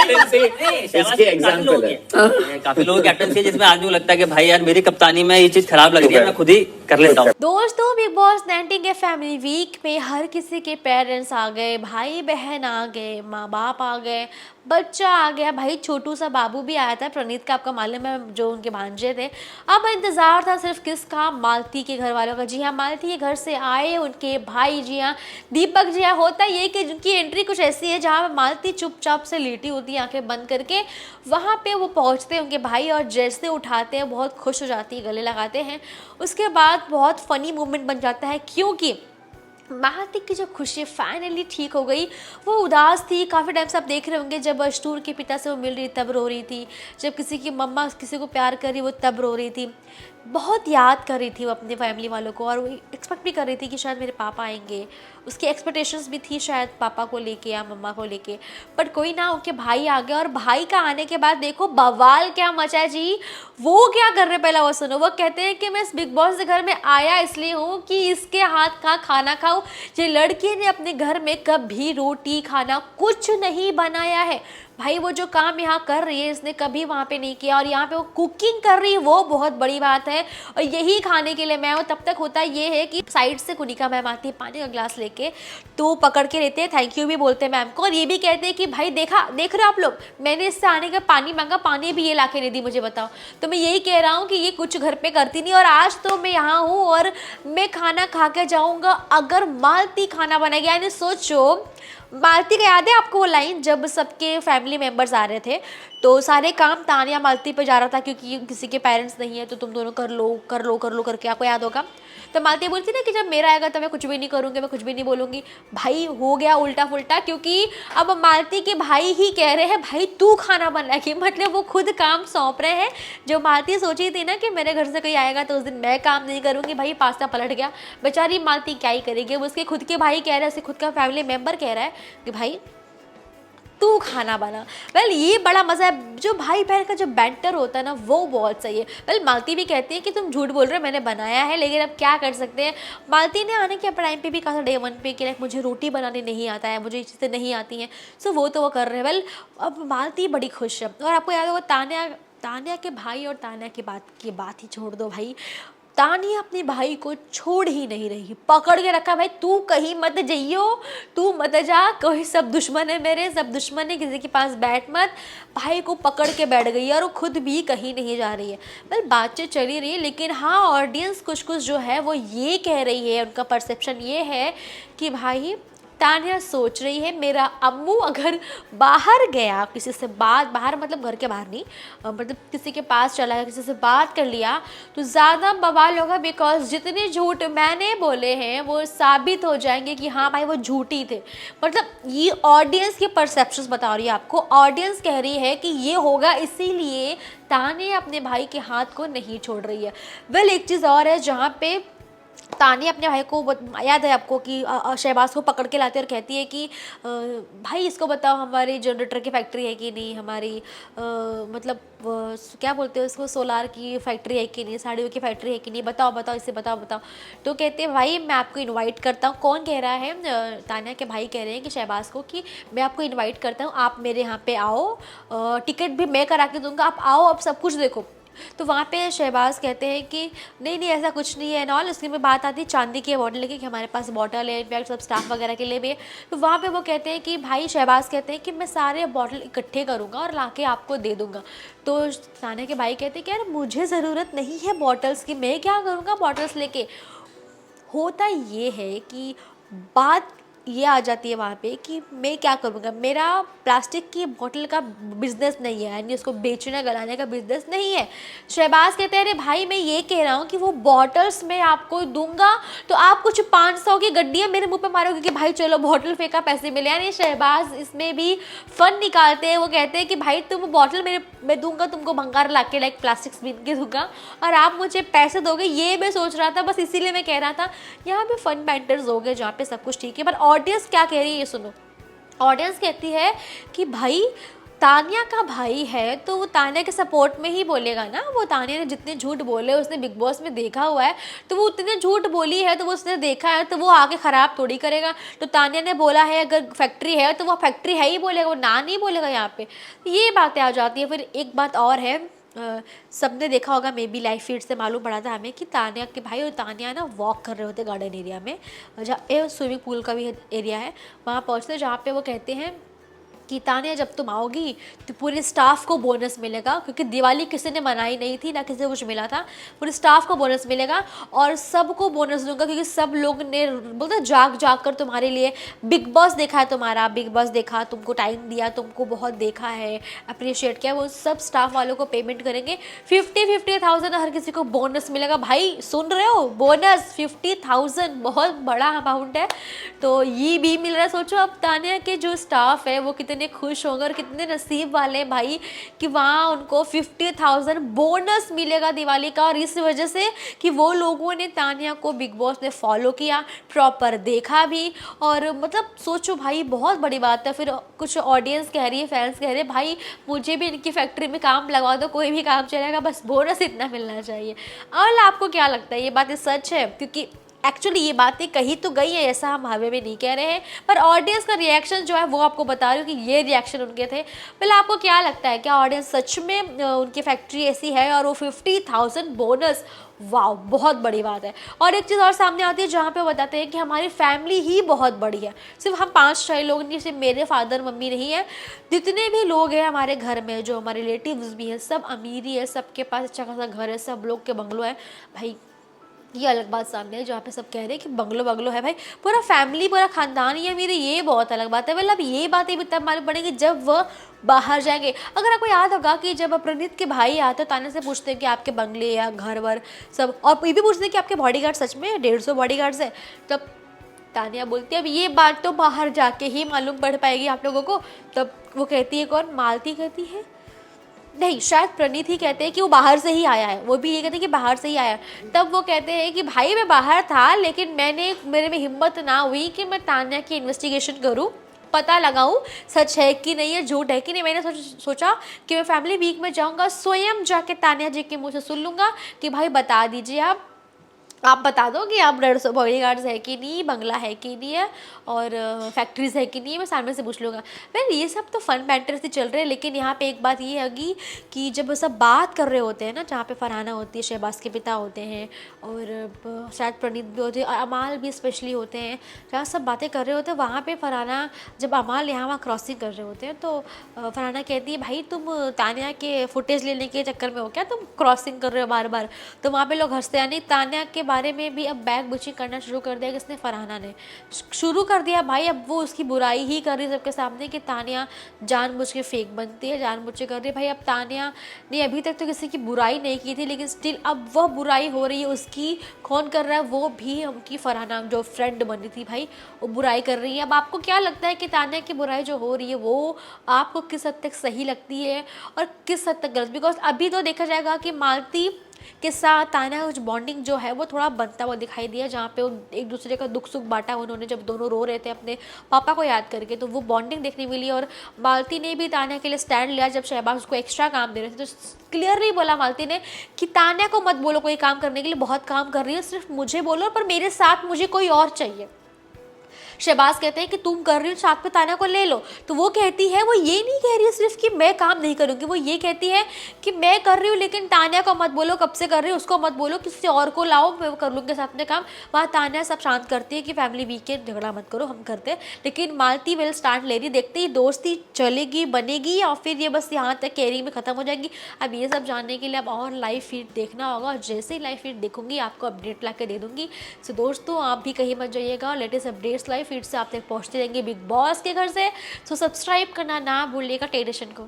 Captaincy इसके example है। काफी लोगों की कैप्टनसी जिसमें आदमी को लगता है कि भाई यार मेरी कप्तानी में ये चीज खराब लग रही है, मैं खुद ही कर लेता हूँ। दोस्तों, बिग बॉस 19 के फैमिली वीक में हर किसी के पेरेंट्स आ गए, भाई बहन आ गए, माँ बाप आ गए, बच्चा आ गया, भाई छोटू सा बाबू भी आया था, प्रणीत का आपका मालूम है, जो उनके भांजे थे। अब इंतजार था सिर्फ किसका, मालती के घर वालों का। जी हाँ, मालती के घर से आए उनके भाई, जी हाँ दीपक। जी हाँ, होता ये कि उनकी एंट्री कुछ ऐसी है जहाँ मालती चुपचाप से लेटी होती है आंखें बंद करके, वहाँ पे वो पहुँचते हैं उनके भाई और जैसे उठाते हैं बहुत खुश हो जाती है, गले लगाते हैं। उसके बाद बहुत फनी मोमेंट बन जाता है, क्योंकि मालती की जो खुशी फाइनली ठीक हो गई। वो उदास थी काफ़ी टाइम से, आप देख रहे होंगे, जब अशटूर के पिता से वो मिल रही तब रो रही थी, जब किसी की मम्मा किसी को प्यार कर रही वो तब रो रही थी, बहुत याद कर रही थी वो अपने फैमिली वालों को, और वो एक्सपेक्ट भी कर रही थी कि शायद मेरे पापा आएंगे। उसकी एक्सपेक्टेशंस भी थी शायद पापा को लेके या मम्मा को लेके, बट कोई ना, उनके भाई आ गए। और भाई का आने के बाद देखो बवाल क्या मचा है जी। वो क्या कर रहे, पहला वो सुनो। वो कहते हैं कि मैं इस बिग बॉस के घर में आया इसलिए हूँ कि इसके हाथ का खाना खाऊं। ये लड़की ने अपने घर में कभी रोटी खाना कुछ नहीं बनाया है। भाई वो जो काम यहाँ कर रही है इसने कभी वहाँ पे नहीं किया, और यहाँ पे वो कुकिंग कर रही है, वो बहुत बड़ी बात है। और यही खाने के लिए मैं हूँ। तब तक होता ये है कि साइड से कुनिका मैम आती है पानी का ग्लास लेके, तो पकड़ के लेते हैं, थैंक यू भी बोलते हैं मैम को, और ये भी कहते हैं कि भाई देख रहे हो आप लोग, मैंने इससे आने का पानी मांगा, पानी भी ये ला के नहीं दी, मुझे बताओ। तो मैं यही कह रहा हूँ कि ये कुछ घर पे करती नहीं, और आज तो मैं यहाँ हूँ और मैं खाना खा के जाऊँगा अगर मालती खाना बनाएगी। यानी सोचो, मालती का याद है आपको वो लाइन, जब सबके फैमिली मेम्बर्स आ रहे थे तो सारे काम तानिया मालती पे जा रहा था, क्योंकि किसी के पेरेंट्स नहीं है तो तुम दोनों कर लो कर लो कर लो करके, आपको याद होगा। तो मालती बोलती ना कि जब मेरा आएगा तो मैं कुछ भी नहीं करूँगी, मैं कुछ भी नहीं बोलूँगी। भाई हो गया उल्टा फुल्टा, क्योंकि अब मालती के भाई ही कह रहे हैं भाई तू खाना बनाएगी, मतलब वो खुद काम सौंप रहे हैं। जो मालती सोची थी ना कि मेरे घर से कोई आएगा तो उस दिन मैं काम नहीं करूँगी, भाई पास्ता पलट गया। बेचारी मालती क्या ही करेगी, वो उसके खुद के भाई कह रहे हैं, उसके खुद का फैमिली मेम्बर कह रहा है कि भाई तू खाना बना। वेल ये बड़ा मज़ा है, जो भाई बहन का जो बैंटर होता है ना वो बहुत सही है। वेल मालती भी कहती है कि तुम झूठ बोल रहे हो, मैंने बनाया है, लेकिन अब क्या कर सकते हैं। मालती ने आने के टाइम पे भी कहा था डे 1 पे कि लाइक मुझे रोटी बनाने नहीं आता है, मुझे ये चीज़ें नहीं आती हैं, सो वो तो वो कर रहे हैं। वेल अब मालती बड़ी खुश है। और आपको याद होगा तान्या के भाई और तान्या की बात ही छोड़ दो भाई, तानिया अपने भाई को छोड़ ही नहीं रही, पकड़ के रखा, भाई तू कहीं मत जाइयो, तू मत जा, कोई सब दुश्मन है, मेरे सब दुश्मन है, किसी के पास बैठ मत। भाई को पकड़ के बैठ गई है और वो खुद भी कहीं नहीं जा रही है। बल बातचीत चली रही है, लेकिन हाँ ऑडियंस कुछ जो है वो ये कह रही है, उनका परसेप्शन ये है कि भाई तानिया सोच रही है मेरा अम्मू अगर बाहर गया किसी से बाहर मतलब घर के बाहर नहीं, मतलब किसी के पास चला गया, किसी से बात कर लिया तो ज़्यादा बवाल होगा, बिकॉज जितने झूठ मैंने बोले हैं वो साबित हो जाएंगे कि हाँ भाई वो झूठी थे। मतलब ये ऑडियंस के परसेप्शंस बता रही है आपको, ऑडियंस कह रही है कि ये होगा, इसीलिए तानिया अपने भाई के हाथ को नहीं छोड़ रही है। वेल एक चीज़ और है जहाँ पे तानिया अपने भाई को, याद है आपको कि शहबाज को पकड़ के लाती है और कहती है कि भाई इसको बताओ हमारी जनरेटर की फैक्ट्री है कि नहीं, हमारी मतलब क्या बोलते हैं उसको, सोलार की फैक्ट्री है कि नहीं, साड़ियों की फैक्ट्री है कि नहीं, बताओ इसे बताओ। तो कहते हैं भाई मैं आपको इनवाइट करता हूँ। कौन कह रहा है? तानिया के भाई कह रहे हैं कि शहबाज को कि मैं आपको इन्वाइट करता हूँ, आप मेरे यहाँ पे आओ, टिकट भी मैं करा के दूँगा, आप आओ, आप सब कुछ देखो। तो वहाँ पे शहबाज कहते हैं कि नहीं ऐसा कुछ नहीं है नॉल। उसके में बात आती है चांदी की बॉटल लेके कि हमारे पास बॉटल है, इनफैक्ट सब स्टाफ वगैरह के लिए भी है। तो वहाँ पे वो कहते हैं कि भाई शहबाज कहते हैं कि मैं सारे बॉटल इकट्ठे करूँगा और लाके आपको दे दूँगा। तो तान्या के भाई कहते हैं कि यार मुझे ज़रूरत नहीं है बॉटल्स की, मैं क्या करूँगा बॉटल्स लेके। होता ये है कि बात ये आ जाती है वहाँ पे कि मैं क्या करूँगा, मेरा प्लास्टिक की बोतल का बिजनेस नहीं है, यानी उसको बेचने गलाने का बिजनेस नहीं है। शहबाज कहते हैं अरे भाई मैं ये कह रहा हूँ कि वो बॉटल्स मैं आपको दूंगा तो आप कुछ 500 की गड्डियाँ मेरे मुंह पे मारोगे कि भाई चलो बॉटल फेंका पैसे मिले। यानी शहबाज इसमें भी फन निकालते हैं। वो कहते हैं कि भाई तुम बॉटल मैं दूंगा तुमको भंगार ला के, लाइक प्लास्टिक बीन के दूंगा और आप मुझे पैसे दोगे। ये मैं सोच रहा था, बस इसीलिए मैं कह रहा था। यहाँ पे फन बैंटर्स हो गए जहाँ पे सब कुछ ठीक है, पर ऑडियंस क्या कह रही है ये सुनो। ऑडियंस कहती है कि भाई तानिया का भाई है तो वो तानिया के सपोर्ट में ही बोलेगा ना। वो तानिया ने जितने झूठ बोले उसने बिग बॉस में देखा हुआ है, तो वो उतने झूठ बोली है तो वो उसने देखा है, तो वो आगे ख़राब थोड़ी करेगा। तो तानिया ने बोला है अगर फैक्ट्री है तो वो फैक्ट्री है ही बोलेगा, वो ना नहीं बोलेगा यहाँ पे। ये बातें आ जाती है। फिर एक बात और है, सबने देखा होगा, मे बी लाइव फीड से मालूम पड़ा था हमें कि तानिया के भाई और तानिया ना वॉक कर रहे होते गार्डन एरिया में, जहाँ स्विमिंग पूल का भी एरिया है, वहाँ पहुँचते जहाँ पे वो कहते हैं कि तानिया जब तुम आओगी तो पूरे स्टाफ को बोनस मिलेगा, क्योंकि दिवाली किसी ने मनाई नहीं थी ना किसी को कुछ मिला था, पूरे स्टाफ को बोनस मिलेगा और सबको बोनस दूंगा क्योंकि सब लोग ने बोलते जाग जाग कर तुम्हारे लिए बिग बॉस देखा है, तुम्हारा बिग बॉस देखा, तुमको टाइम दिया, तुमको बहुत देखा है, अप्रिशिएट किया। वो सब स्टाफ वालों को पेमेंट करेंगे, 50,000 हर किसी को बोनस मिलेगा। भाई सुन रहे हो, बोनस 50,000 बहुत बड़ा अमाउंट है, तो ये भी मिल रहा है। सोचो अब तानिया के जो स्टाफ है वो कितने खुश होंगे और कितने नसीब वाले हैं भाई कि वहाँ उनको 50,000 बोनस मिलेगा दिवाली का। और इस वजह से कि वो लोगों ने तानिया को बिग बॉस ने फॉलो किया, प्रॉपर देखा भी, और मतलब सोचो भाई बहुत बड़ी बात है। फिर कुछ ऑडियंस कह रही है, फैंस कह रहे हैं भाई मुझे भी इनकी फैक्ट्री में काम लगवा दो, कोई भी काम चलेगा, बस बोनस इतना मिलना चाहिए। और आपको क्या लगता है ये बात सच है? क्योंकि एक्चुअली ये बातें कही तो गई है, ऐसा हम हवे में नहीं कह रहे हैं, पर ऑडियंस का रिएक्शन जो है वो आपको बता रही हूँ कि ये रिएक्शन उनके थे। पहले आपको क्या लगता है, क्या ऑडियंस सच में उनकी फैक्ट्री ऐसी है और वो 50,000 बोनस, वाह बहुत बड़ी बात है। और एक चीज़ और सामने आती है जहाँ पे वो बताते हैं कि हमारी फैमिली ही बहुत बड़ी है, सिर्फ हम 5-6 लोग नहीं, सिर्फ मेरे फादर मम्मी नहीं है, जितने भी लोग हैं हमारे घर में, जो हमारे रिलेटिव्स भी हैं, सब अमीरी है, सबके पास अच्छा खासा घर है, सब लोग के बंगलो है। भाई ये अलग बात सामने है जहाँ पे सब कह रहे हैं कि बंगलो बंगलो है, भाई पूरा फैमिली पूरा खानदान ही है मेरे, ये बहुत अलग बात है। मतलब ये बातें भी तब मालूम पड़ेगी जब वह बाहर जाएंगे। अगर आपको याद होगा कि जब प्रणीत के भाई आते हैं ताने से पूछते हैं कि आपके बंगले या घर वर सब, और ये भी पूछते हैं कि आपके बॉडीगार्ड सच में 150 बॉडीगार्ड्स है, तब तानिया बोलती है अब ये बात तो बाहर जाके ही मालूम पड़ पाएगी आप लोगों को। तब वो कहती है, कौन, मालती कहती है, नहीं शायद प्रणीत ही कहते हैं कि वो बाहर से ही आया है, वो भी ये कहते हैं कि बाहर से ही आया है। तब वो कहते हैं कि भाई मैं बाहर था लेकिन मेरे में हिम्मत ना हुई कि मैं तानिया की इन्वेस्टिगेशन करूं, पता लगाऊं सच है कि नहीं है, झूठ है कि नहीं। मैंने सोचा कि मैं फैमिली वीक में जाऊंगा, स्वयं जाके तानिया जी के मुँह से सुन लूँगा कि भाई बता दीजिए आप बता दो कि आप 150 बॉडीगार्ड्स है कि नहीं, बंगला है कि नहीं है, और फैक्ट्रीज है कि नहीं है, मैं सामने से पूछ लूँगा। फिर ये सब तो फन बैंटर से चल रहे हैं, लेकिन यहाँ पे एक बात ये है कि जब सब बात कर रहे होते हैं ना, जहाँ पे फरहाना होती है, शहबाज के पिता होते हैं और शायद प्रणीत भी होते हैं और अमाल भी स्पेशली होते हैं, जहाँ सब बातें कर रहे होते हैं, वहाँ पर फरहाना जब अमाल यहाँ वहाँ क्रॉसिंग कर रहे होते हैं तो फरहाना कहती है भाई तुम तानिया के फुटेज लेने के चक्कर में हो क्या, तुम क्रॉसिंग कर रहे हो बार बार। तो वहाँ पे लोग हंसते, यानी तानिया के बारे में भी अब बैक बुचिंग करना शुरू कर दिया, किसने, फरहाना ने शुरू कर दिया भाई। अब वो उसकी बुराई ही कर रही है सबके सामने कि तानिया जानबूझ के फेक बनती है, जानबूझ के कर रही है। भाई अब तानिया ने अभी तक तो किसी की बुराई नहीं की थी, लेकिन स्टिल अब वह बुराई हो रही है उसकी, कौन कर रहा है, वो भी उनकी फरहाना जो फ्रेंड बनी थी भाई, वो बुराई कर रही है। अब आपको क्या लगता है कि तानिया की बुराई जो हो रही है वो आपको किस हद तक सही लगती है और किस हद तक गलत? बिकॉज अभी तो देखा जाएगा कि मालती के साथ तानिया कुछ बॉन्डिंग जो है वो थोड़ा बनता हुआ दिखाई दिया, जहाँ पे वो एक दूसरे का दुख सुख बांटा उन्होंने, जब दोनों रो रहे थे अपने पापा को याद करके, तो वो बॉन्डिंग देखने मिली। और मालती ने भी तानिया के लिए स्टैंड लिया जब शहबाज उसको एक्स्ट्रा काम दे रहे थे, तो क्लियरली बोला मालती ने कि तानिया को मत बोलो कोई काम करने के लिए, बहुत काम कर रही है, सिर्फ मुझे बोलो, पर मेरे साथ मुझे कोई और चाहिए। शहबाज कहते हैं कि तुम कर रही हो साथ में तानिया को ले लो, तो वो कहती है, वो ये नहीं कह रही है सिर्फ कि मैं काम नहीं करूँगी, वो ये कहती है कि मैं कर रही हूँ लेकिन तानिया को मत बोलो, कब से कर रही हूँ उसको मत बोलो, किसी और को लाओ, मैं कर लूँगी साथ में काम। वहाँ तानिया सब शांत करती है कि फैमिली वीकेंड झगड़ा मत करो, हम करते हैं। लेकिन मालती विल स्टार्ट ले रही, देखते ही दोस्ती चलेगी, बनेगी, या फिर ये बस यहाँ तक कैरिंग में ख़त्म हो जाएगी। अब ये सब जानने के लिए अब और लाइव फीड देखना होगा, और जैसे ही लाइव फीड देखूंगी आपको अपडेट ला के दे दूँगी। सो दोस्तों आप भी कहीं मत जाइएगा, लेटेस्ट अपडेट्स लाइव फीड से आप तक पहुँचते रहेंगे बिग बॉस के घर से। सो सब्सक्राइब करना ना भूलिएगा टेलीविजन को।